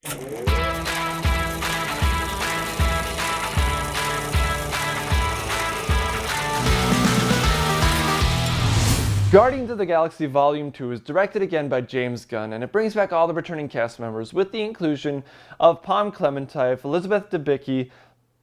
Guardians of the Galaxy Volume 2 is directed again by James Gunn, and it brings back all the returning cast members with the inclusion of Klementieff, Elizabeth Debicki,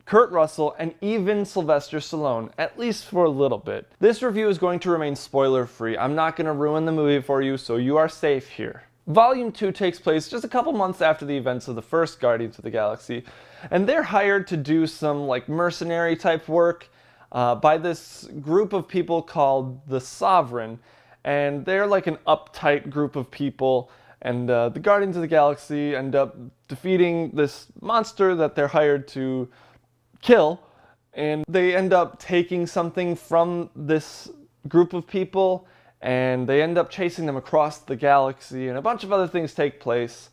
Kurt Russell, and even Sylvester Stallone, at least for a little bit. This review is going to remain spoiler-free. I'm not going to ruin the movie for you, so you are safe here. Volume 2 takes place just a couple months after the events of the first Guardians of the Galaxy, and they're hired to do some mercenary type work by this group of people called the Sovereign, and they're like an uptight group of people, and the Guardians of the Galaxy end up defeating this monster that they're hired to kill, and they end up taking something from this group of people, and they end up chasing them across the galaxy, and a bunch of other things take place.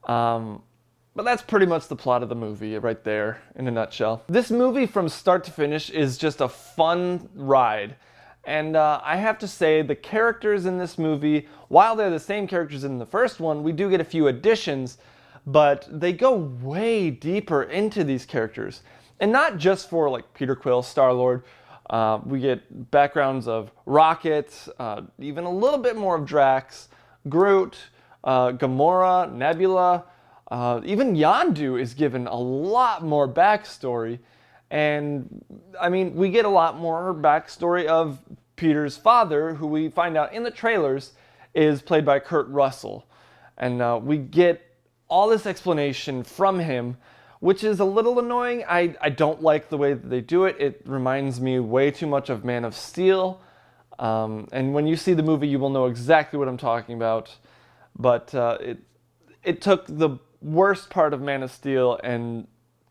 But that's pretty much the plot of the movie right there in a nutshell. This movie from start to finish is just a fun ride. And I have to say the characters in this movie, while they're the same characters in the first one, we do get a few additions, but they go way deeper into these characters. And not just for Peter Quill, Star-Lord. We get backgrounds of Rocket, even a little bit more of Drax, Groot, Gamora, Nebula. Even Yondu is given a lot more backstory, and I mean, we get a lot more backstory of Peter's father, who we find out in the trailers is played by Kurt Russell, and we get all this explanation from him, which is a little annoying. I don't like the way that they do it. It reminds me way too much of Man of Steel, and when you see the movie, you will know exactly what I'm talking about, but it took the worst part of Man of Steel and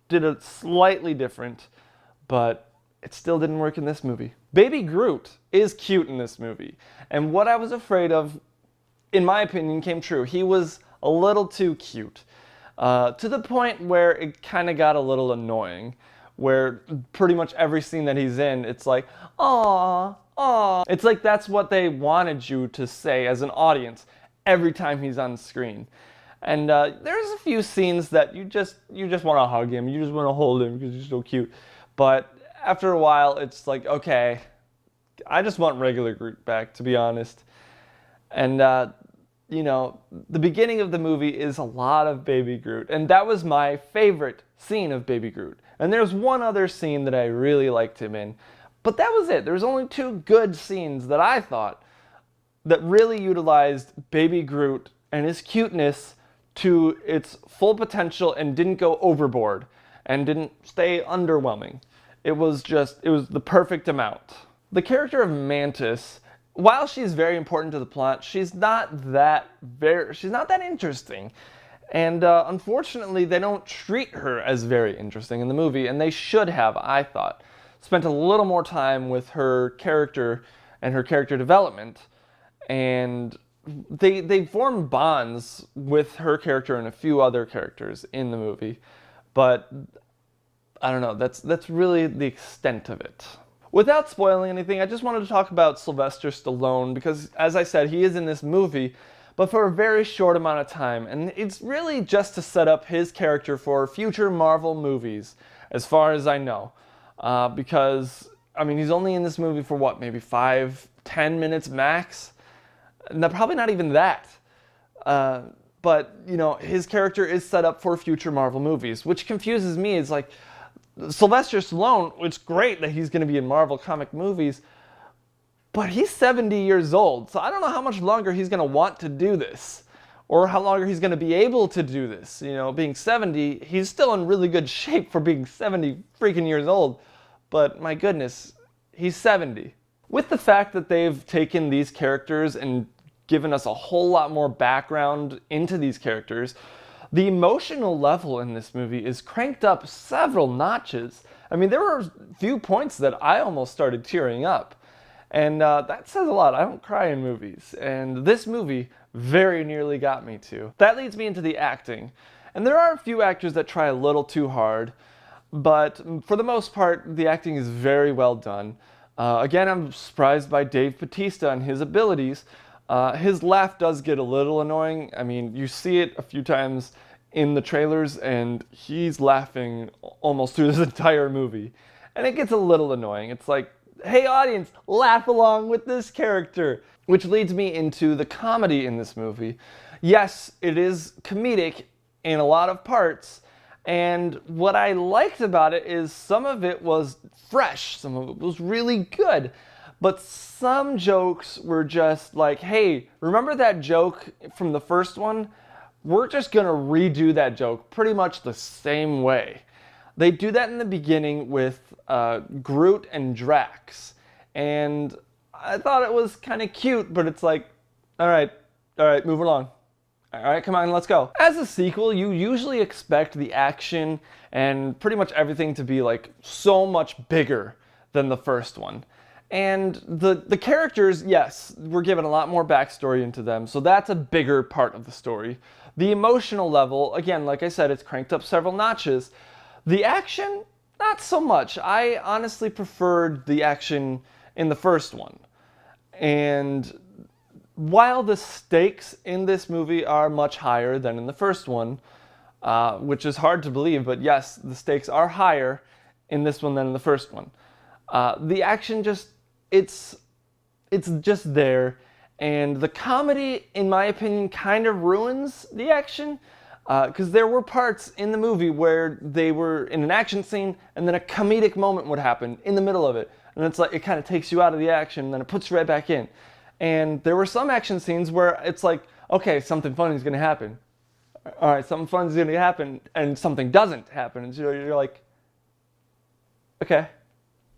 did it slightly different, but it still didn't work in this movie. Baby Groot is cute in this movie, and what I was afraid of, in my opinion, came true. He was a little too cute, to the point where it kind of got a little annoying, where pretty much every scene that he's in, it's like, aww, aww. It's like that's what they wanted you to say as an audience every time he's on screen. And there's a few scenes that you just want to hug him, you just want to hold him because he's so cute. But after a while, it's like, okay, I just want regular Groot back, to be honest. And you know, the beginning of the movie is a lot of Baby Groot, and that was my favorite scene of Baby Groot. And there's one other scene that I really liked him in, but that was it. There was only two good scenes that I thought that really utilized Baby Groot and his cuteness to its full potential and didn't go overboard and didn't stay underwhelming. It was the perfect amount. The character of Mantis, while she's very important to the plot, she's not that interesting. And unfortunately, they don't treat her as very interesting in the movie, and they should have, I thought, spent a little more time with her character and her character development, and they form bonds with her character and a few other characters in the movie, but I don't know, that's really the extent of it. Without spoiling anything, I just wanted to talk about Sylvester Stallone because, as I said, he is in this movie, but for a very short amount of time, and it's really just to set up his character for future Marvel movies, as far as I know, because, I mean, he's only in this movie for what, maybe 5-10 minutes max? No, probably not even that. But, you know, his character is set up for future Marvel movies, which confuses me. It's like, Sylvester Stallone, it's great that he's going to be in Marvel comic movies, but he's 70 years old, so I don't know how much longer he's going to want to do this, or how longer he's going to be able to do this. You know, being 70, he's still in really good shape for being 70 freaking years old, but my goodness, he's 70. With the fact that they've taken these characters and given us a whole lot more background into these characters, the emotional level in this movie is cranked up several notches. I mean, there were a few points that I almost started tearing up. And that says a lot. I don't cry in movies. And this movie very nearly got me to. That leads me into the acting. And there are a few actors that try a little too hard, but for the most part, the acting is very well done. Again, I'm surprised by Dave Bautista and his abilities. His laugh does get a little annoying. I mean, you see it a few times in the trailers, and he's laughing almost through this entire movie. And it gets a little annoying. It's like, hey audience, laugh along with this character. Which leads me into the comedy in this movie. Yes, it is comedic in a lot of parts, and what I liked about it is some of it was fresh, some of it was really good, but some jokes were just like, hey, remember that joke from the first one? We're just gonna redo that joke pretty much the same way. They do that in the beginning with Groot and Drax, and I thought it was kind of cute, but it's like, all right, move along. All right, come on, let's go. As a sequel, you usually expect the action and pretty much everything to be like so much bigger than the first one. And the characters, yes, we're given a lot more backstory into them, so that's a bigger part of the story. The emotional level, again, like I said, it's cranked up several notches. The action, not so much. I honestly preferred the action in the first one. And while the stakes in this movie are much higher than in the first one, which is hard to believe, but yes, the stakes are higher in this one than in the first one. The action just, it's just there, and the comedy, in my opinion, kind of ruins the action, because there were parts in the movie where they were in an action scene, and then a comedic moment would happen in the middle of it, and it's like, it kind of takes you out of the action, and then it puts you right back in. And there were some action scenes where it's like, okay, something funny is going to happen. All right, something fun is going to happen, and something doesn't happen. And so you're like, okay.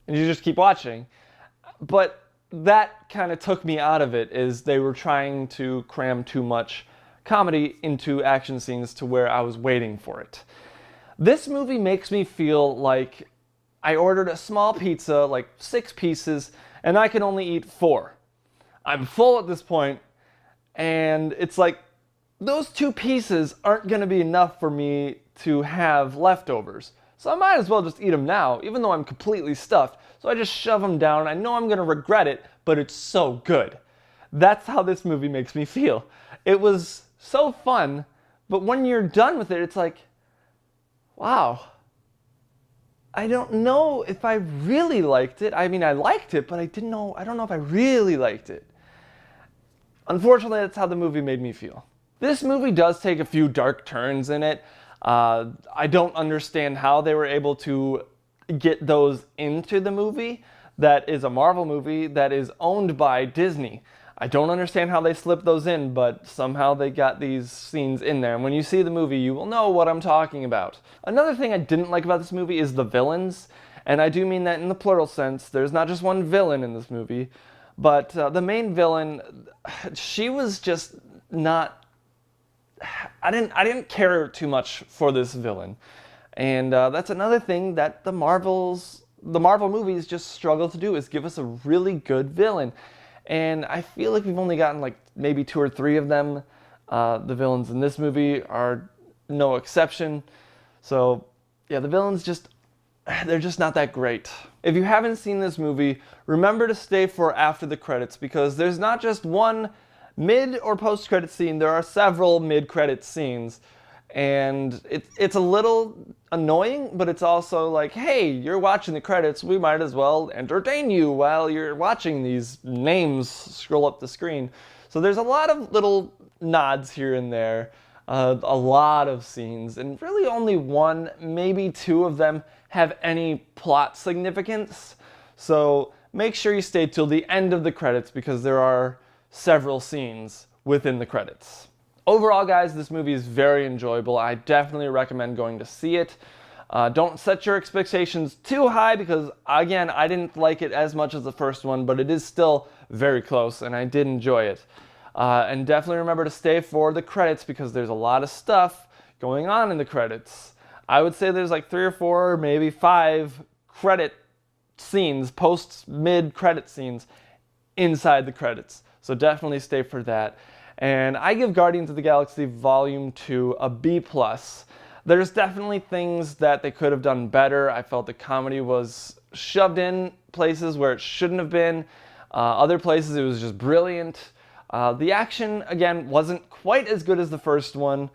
And you just keep watching. But that kind of took me out of it, is they were trying to cram too much comedy into action scenes to where I was waiting for it. This movie makes me feel like I ordered a small pizza, like 6 pieces, and I can only eat 4. I'm full at this point, and it's like, those 2 pieces aren't going to be enough for me to have leftovers. So I might as well just eat them now, even though I'm completely stuffed. So I just shove them down. I know I'm going to regret it, but it's so good. That's how this movie makes me feel. It was so fun, but when you're done with it, it's like, wow. I don't know if I really liked it. I mean, I liked it, but I don't know if I really liked it. Unfortunately, that's how the movie made me feel. This movie does take a few dark turns in it. I don't understand how they were able to get those into the movie. That is a Marvel movie that is owned by Disney. I don't understand how they slipped those in, but somehow they got these scenes in there. And when you see the movie, you will know what I'm talking about. Another thing I didn't like about this movie is the villains. And I do mean that in the plural sense. There's not just one villain in this movie. But the main villain, she was just not... I didn't care too much for this villain. And that's another thing that the Marvel movies just struggle to do, is give us a really good villain. And I feel like we've only gotten like maybe 2 or 3 of them. The villains in this movie are no exception. So yeah, the villains they're just not that great. If you haven't seen this movie, remember to stay for after the credits, because there's not just one mid or post-credit scene, there are several mid-credit scenes. And it's a little annoying, but it's also like, hey, you're watching the credits, we might as well entertain you while you're watching these names scroll up the screen. So there's a lot of little nods here and there, a lot of scenes, and really only 1, maybe 2 of them have any plot significance. So make sure you stay till the end of the credits, because there are several scenes within the credits. Overall, guys, this movie is very enjoyable. I definitely recommend going to see it. Don't set your expectations too high, because, again, I didn't like it as much as the first one, but it is still very close, and I did enjoy it. And definitely remember to stay for the credits, because there's a lot of stuff going on in the credits. I would say there's like 3 or 4, maybe 5 credit scenes, mid-credit scenes inside the credits. So definitely stay for that. And I give Guardians of the Galaxy Volume 2 a B+. There's definitely things that they could have done better. I felt the comedy was shoved in places where it shouldn't have been. Other places it was just brilliant. The action, again, wasn't quite as good as the first one.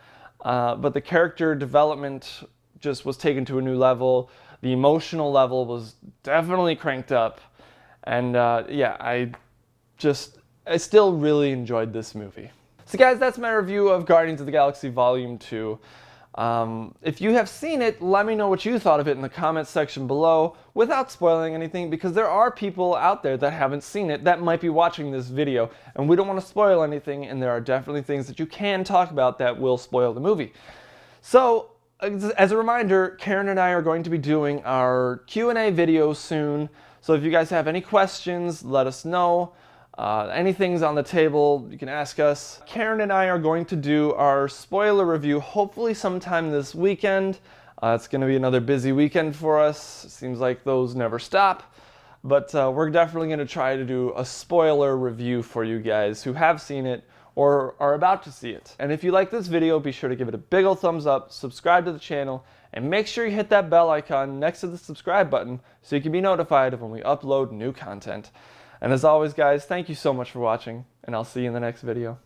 but the character development just was taken to a new level. The emotional level was definitely cranked up. And yeah, I still really enjoyed this movie. So guys, that's my review of Guardians of the Galaxy Volume 2. If you have seen it, let me know what you thought of it in the comments section below without spoiling anything, because there are people out there that haven't seen it that might be watching this video, and we don't want to spoil anything, and there are definitely things that you can talk about that will spoil the movie. So, as a reminder, Karen and I are going to be doing our Q&A video soon, so if you guys have any questions, let us know. Anything's on the table, you can ask us. Karen and I are going to do our spoiler review hopefully sometime this weekend. It's going to be another busy weekend for us. It seems like those never stop. But we're definitely going to try to do a spoiler review for you guys who have seen it or are about to see it. And if you like this video, be sure to give it a big ol' thumbs up, subscribe to the channel, and make sure you hit that bell icon next to the subscribe button so you can be notified of when we upload new content. And as always, guys, thank you so much for watching, and I'll see you in the next video.